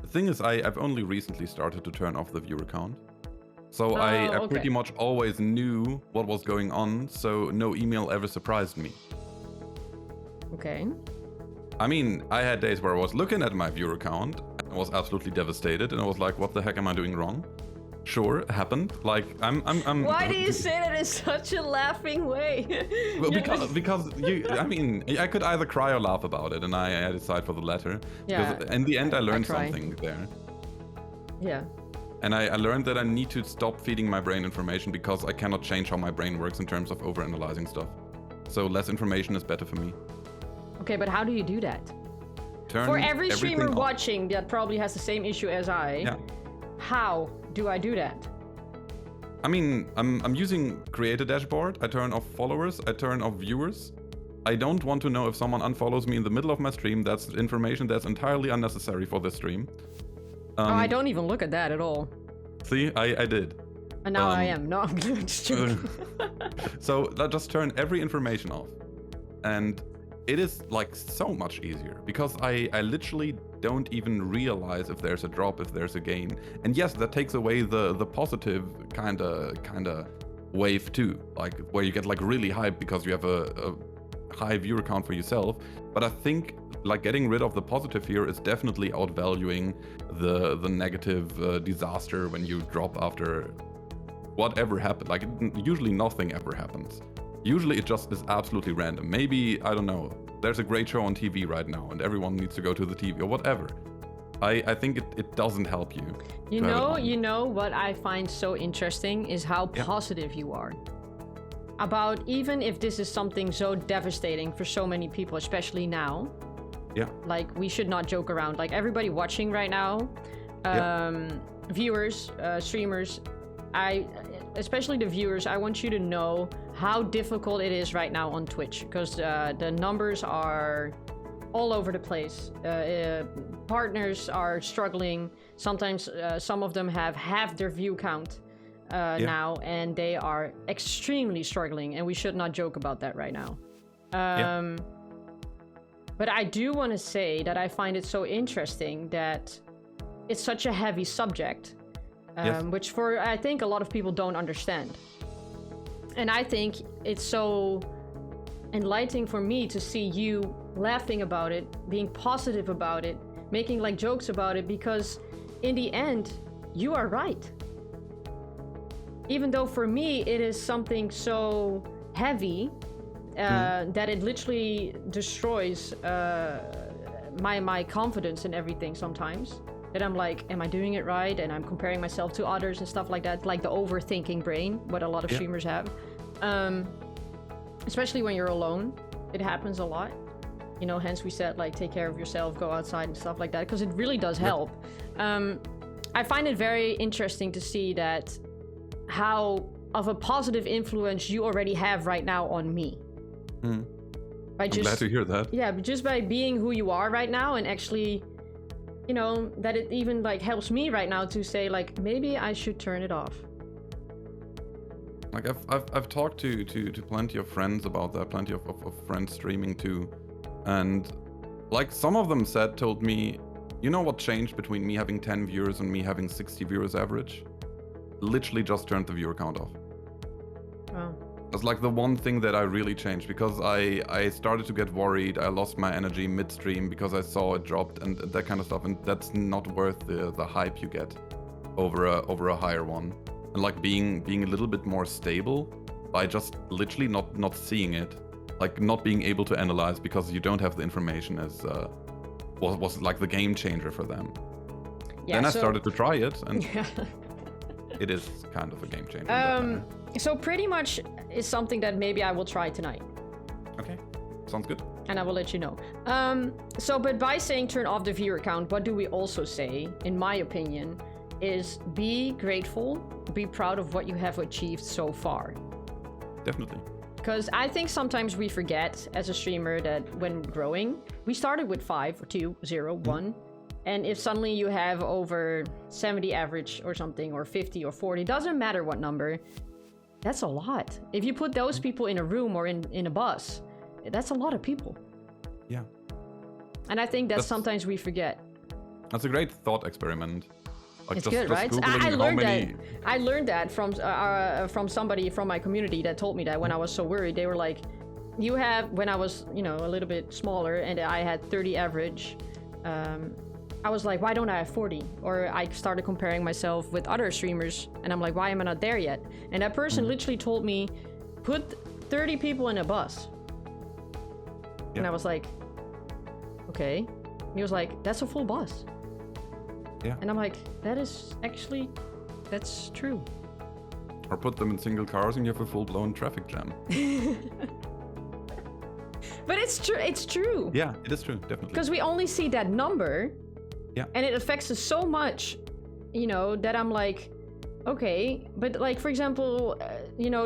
thing is, I've only recently started to turn off the viewer count. So I okay. pretty much always knew what was going on, so no email ever surprised me. Okay. I mean, I had days where I was looking at my viewer count and I was absolutely devastated, and I was like, what the heck am I doing wrong? Sure, it happened. Like, I'm Why do you say that in such a laughing way? Well, because I mean, I could either cry or laugh about it, and I decide for the latter. Yeah, because in the end, I learned cry. something there. Yeah. And I learned that I need to stop feeding my brain information, because I cannot change how my brain works in terms of overanalyzing stuff. So less information is better for me. Okay, but how do you do that? Turn For every streamer everything off. watching that probably has the same issue as I, Yeah. how do I do that? I mean, I'm using create a dashboard. I turn off followers. I turn off viewers. I don't want to know if someone unfollows me in the middle of my stream. That's information that's entirely unnecessary for this stream. I don't even look at that at all. See, I did. And now I am. No, I'm just joking. So just turn every information off. And it is like so much easier, because I literally don't even realize if there's a drop, if there's a gain. And yes, that takes away the positive kind of wave too, like where you get like really hyped because you have a high viewer count for yourself. But I think like getting rid of the positive here is definitely outvaluing the negative disaster when you drop after whatever happened. Like usually nothing ever happens. Usually it just is absolutely random. Maybe, I don't know, there's a great show on TV right now and everyone needs to go to the TV or whatever. I think it doesn't help you. You know what I find so interesting is how positive you are. About even if this is something so devastating for so many people, especially now. Yeah. Like, we should not joke around. Like, everybody watching right now, viewers, streamers, especially the viewers, I want you to know how difficult it is right now on Twitch, because the numbers are all over the place. Partners are struggling. Sometimes some of them have half their view count now, and they are extremely struggling, and we should not joke about that right now. But I do want to say that I find it so interesting that it's such a heavy subject, which I think a lot of people don't understand. And I think it's so enlightening for me to see you laughing about it, being positive about it, making like jokes about it, because in the end, you are right. Even though for me, it is something so heavy that it literally destroys my confidence in everything sometimes. That I'm like, am I doing it right? And I'm comparing myself to others and stuff like that. Like the overthinking brain, what a lot of streamers have. Especially when you're alone. It happens a lot. You know, hence we said, like, take care of yourself, go outside and stuff like that. Because it really does help. I find it very interesting to see that how of a positive influence you already have right now on me. I'm glad to hear that. Yeah, but just by being who you are right now, and actually, you know, that it even like helps me right now to say like, maybe I should turn it off. Like I've talked to plenty of friends about that, plenty of friends streaming too, and like some of them told me, you know what changed between me having 10 viewers and me having 60 viewers average? Literally just turned the viewer count off. Wow. That's like the one thing that I really changed, because I started to get worried. I lost my energy midstream because I saw it dropped and that kind of stuff, and that's not worth the hype you get over a higher one. And like being a little bit more stable by just literally not seeing it, like not being able to analyze because you don't have the information, as was like the game changer for them. Yeah, then I so- started to try it, and Yeah. it is kind of a game changer. in that manner. So pretty much is something that maybe I will try tonight. Okay, sounds good. And I will let you know. But by saying turn off the viewer count, what do we also say, in my opinion, is be grateful, be proud of what you have achieved so far. Definitely. Because I think sometimes we forget as a streamer that when growing, we started with 5 or 2, 0, 1. And if suddenly you have over 70 average or something, or 50 or 40, doesn't matter what number, that's a lot. If you put those people in a room or in a bus, that's a lot of people. Yeah. And I think that's sometimes we forget. That's a great thought experiment. Like It's good, right? Googling I how learned many... that. I learned that from somebody from my community that told me that when I was so worried. They were like, "You have." When I was, a little bit smaller and I had 30 average, I was like, "Why don't I have 40?" Or I started comparing myself with other streamers, and I'm like, "Why am I not there yet?" And that person literally told me, "Put 30 people in a bus." Yeah. And I was like, "Okay." And he was like, "That's a full bus." Yeah. And I'm like, that's true. Or put them in single cars and you have a full-blown traffic jam. But it's true. It's true. Yeah, it is true, definitely. Because we only see that number. Yeah. And it affects us so much, that I'm like, okay. But like, for example,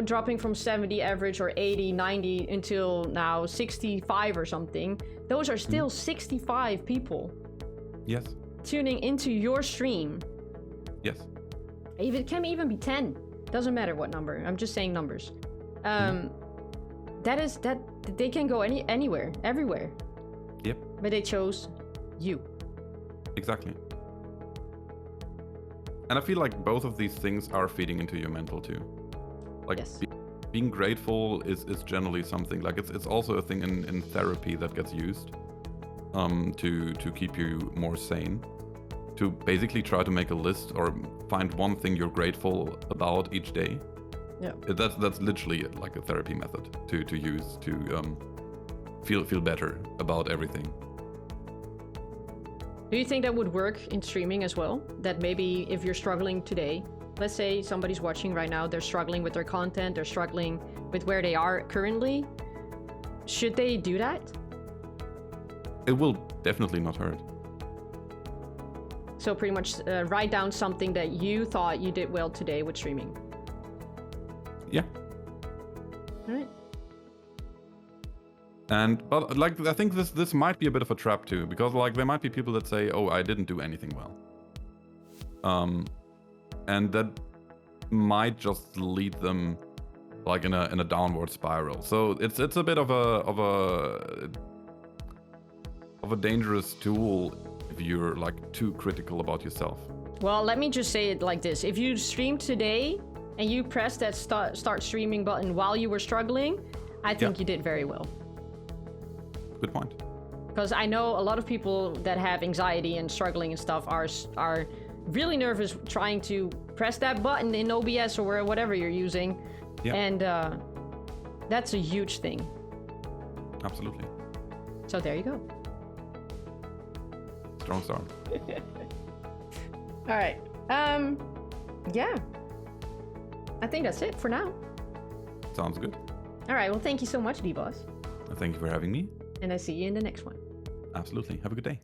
dropping from 70 average or 80, 90 until now 65 or something, those are still 65 people Yes. tuning into your stream. Yes. It can even be 10. Doesn't matter what number. I'm just saying numbers. That they can go anywhere, everywhere. Yep. But they chose you. Exactly. And I feel like both of these things are feeding into your mental too. Like Yes. being grateful is generally something like it's also a thing in therapy that gets used to keep you more sane. To basically try to make a list or find one thing you're grateful about each day. Yeah. That's literally like a therapy method to use to feel better about everything. Do you think that would work in streaming as well? That maybe if you're struggling today, let's say somebody's watching right now, they're struggling with their content, they're struggling with where they are currently. Should they do that? It will definitely not hurt. So pretty much write down something that you thought you did well today with streaming. Yeah. All right. But like I think this might be a bit of a trap too, because like there might be people that say, "Oh, I didn't do anything well," and that might just lead them like in a downward spiral. So it's a bit of a dangerous tool if you're like too critical about yourself. Well, let me just say it like this. If you streamed today and you pressed that start streaming button while you were struggling, I think you did very well. Good point. Because I know a lot of people that have anxiety and struggling and stuff are really nervous trying to press that button in OBS or whatever you're using. Yeah. And that's a huge thing. Absolutely. So there you go. Strong start. All right. Yeah. I think that's it for now. Sounds good. All right. Well, thank you so much, Deevoz. Thank you for having me. And I see you in the next one. Absolutely. Have a good day.